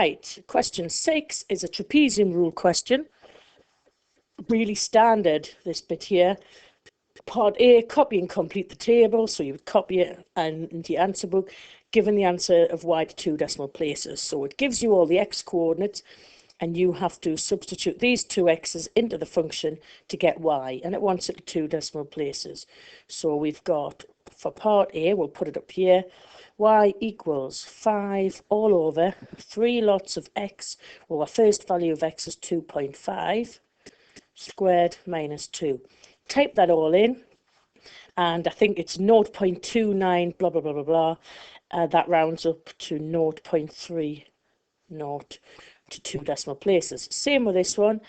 Right, question 6 is a trapezium rule question. Really standard, this bit here. Part A, copy and complete the table. So you would copy it into your answer book, given the answer of y to 2 decimal places. So it gives you all the x coordinates, and you have to substitute these two x's into the function to get y, and it wants it to 2 decimal places. So we've got, for part A, we'll put it up here, y equals 5 all over 3 lots of x. Well, our first value of x is 2.5 squared minus 2. Type that all in, and I think it's 0.29 blah blah blah blah blah. That rounds up to 0.30 to 2 decimal places. Same with this one.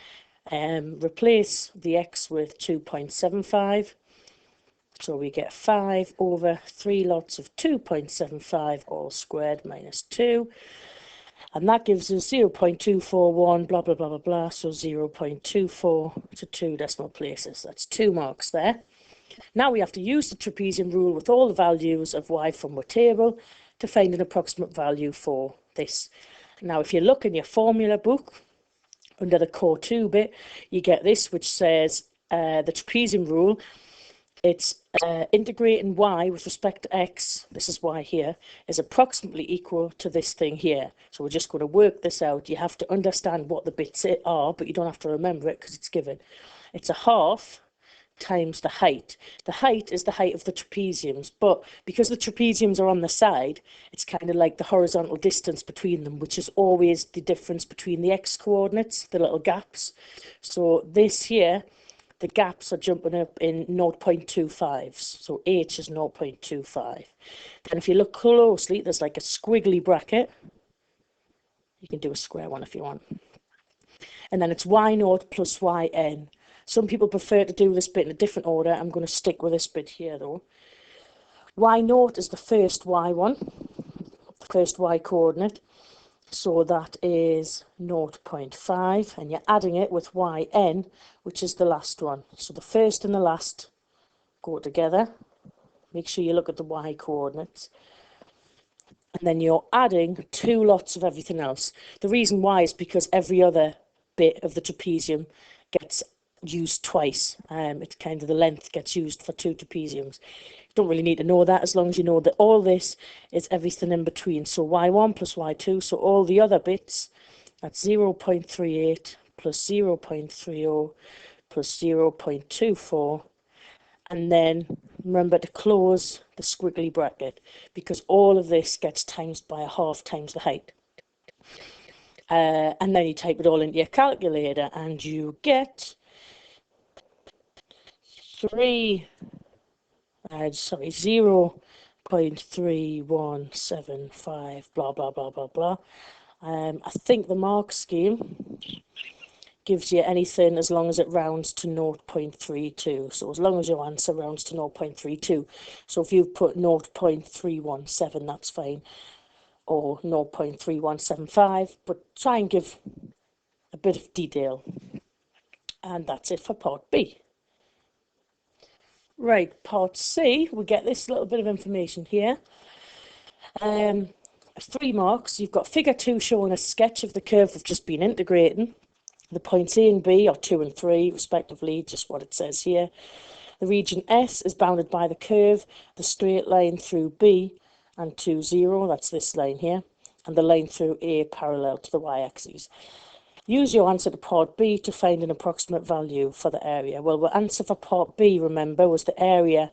Replace the x with 2.75. So we get 5 over 3 lots of 2.75 all squared minus 2. And that gives us 0.241, blah, blah, blah, blah, blah. So 0.24 to 2 decimal places. That's 2 marks there. Now we have to use the trapezium rule with all the values of y from our table to find an approximate value for this. Now, if you look in your formula book, under the core 2 bit, you get this, which says the trapezium rule. It's integrating y with respect to x, this is y here, is approximately equal to this thing here. So we're just going to work this out. You have to understand what the bits are, but you don't have to remember it because it's given. It's a half times the height. The height is the height of the trapeziums, but because the trapeziums are on the side, it's kind of like the horizontal distance between them, which is always the difference between the x coordinates, the little gaps. So this here, the gaps are jumping up in 0.25s, so h is 0.25. Then if you look closely, there's like a squiggly bracket. You can do a square one if you want. And then it's y0 plus yn. Some people prefer to do this bit in a different order. I'm going to stick with this bit here though. y0 is the first y1, the first y coordinate. So that is 0.5, and you're adding it with yn, which is the last one. So the first and the last go together. Make sure you look at the y coordinates. And then you're adding 2 lots of everything else. The reason why is because every other bit of the trapezium gets used twice. It's kind of the length gets used for 2 trapeziums. You don't really need to know that, as long as you know that all this is everything in between. So y1 plus y2, so all the other bits, that's 0.38 plus 0.30 plus 0.24. And then remember to close the squiggly bracket, because all of this gets times by a half times the height. And then you type it all into your calculator, and you get 0.3175 blah blah blah blah blah. I think the mark scheme gives you anything as long as it rounds to 0.32. So as long as your answer rounds to 0.32. So if you've put 0.317, that's fine, or 0.3175, but try and give a bit of detail. And that's it for part B. Right, part C, we get this little bit of information here. 3 marks. You've got figure 2 showing a sketch of the curve we've just been integrating. The points A and B are 2 and 3 respectively, just what it says here. The region S is bounded by the curve, the straight line through B and to 0, that's this line here, and the line through A parallel to the y-axis. Use your answer to part B to find an approximate value for the area. Well, the answer for part B, remember, was the area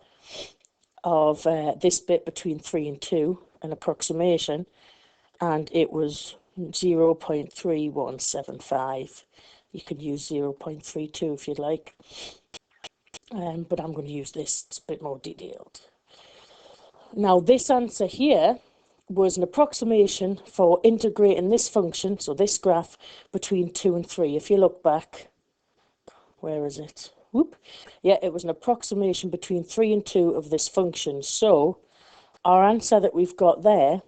of this bit between 3 and 2, an approximation, and it was 0.3175. You could use 0.32 if you'd like, but I'm going to use this, it's a bit more detailed. Now, this answer here was an approximation for integrating this function, so this graph, between 2 and 3. If you look back, where is it? Whoop. Yeah, it was an approximation between 3 and 2 of this function. So our answer that we've got there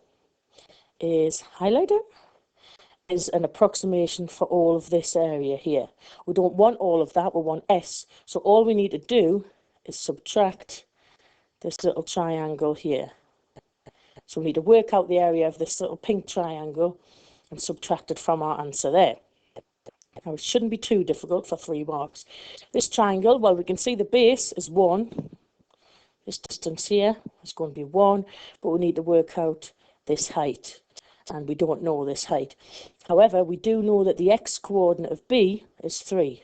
is highlighted, is an approximation for all of this area here. We don't want all of that, we want S. So all we need to do is subtract this little triangle here. So we need to work out the area of this little pink triangle, and subtract it from our answer there. Now it shouldn't be too difficult for 3 marks. This triangle, well, we can see the base is 1. This distance here is going to be 1, but we need to work out this height, and we don't know this height. However, we do know that the x-coordinate of b is 3.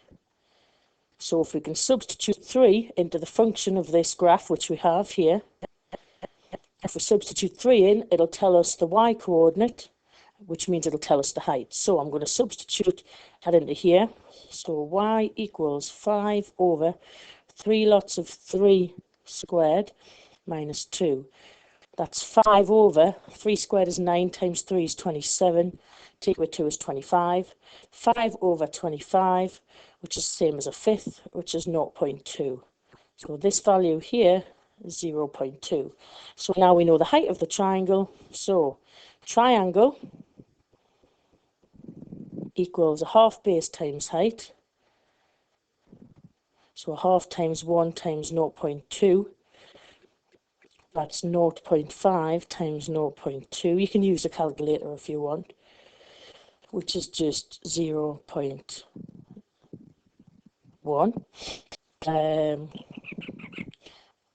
So if we can substitute 3 into the function of this graph, which we have here, if we substitute 3 in, it'll tell us the y-coordinate, which means it'll tell us the height. So I'm going to substitute that into here. So y equals 5 over 3 lots of 3 squared minus 2. That's 5 over 3 squared is 9 times 3 is 27. Take away 2 is 25. 5 over 25, which is the same as a fifth, which is 0.2. So this value here is 0.2. So now we know the height of the triangle. So triangle equals a half base times height. So a half times 1 times 0.2. That's 0.5 times 0.2. You can use a calculator if you want, which is just 0.1.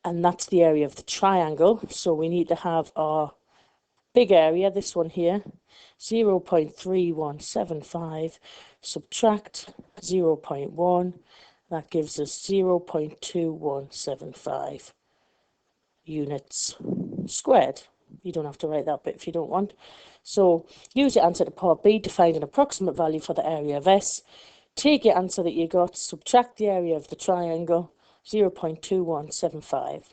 And that's the area of the triangle. So we need to have our big area, this one here, 0.3175, subtract 0.1, that gives us 0.2175 units squared. You don't have to write that bit if you don't want. So use your answer to part B to find an approximate value for the area of S. Take your answer that you got, subtract the area of the triangle, 0.2175.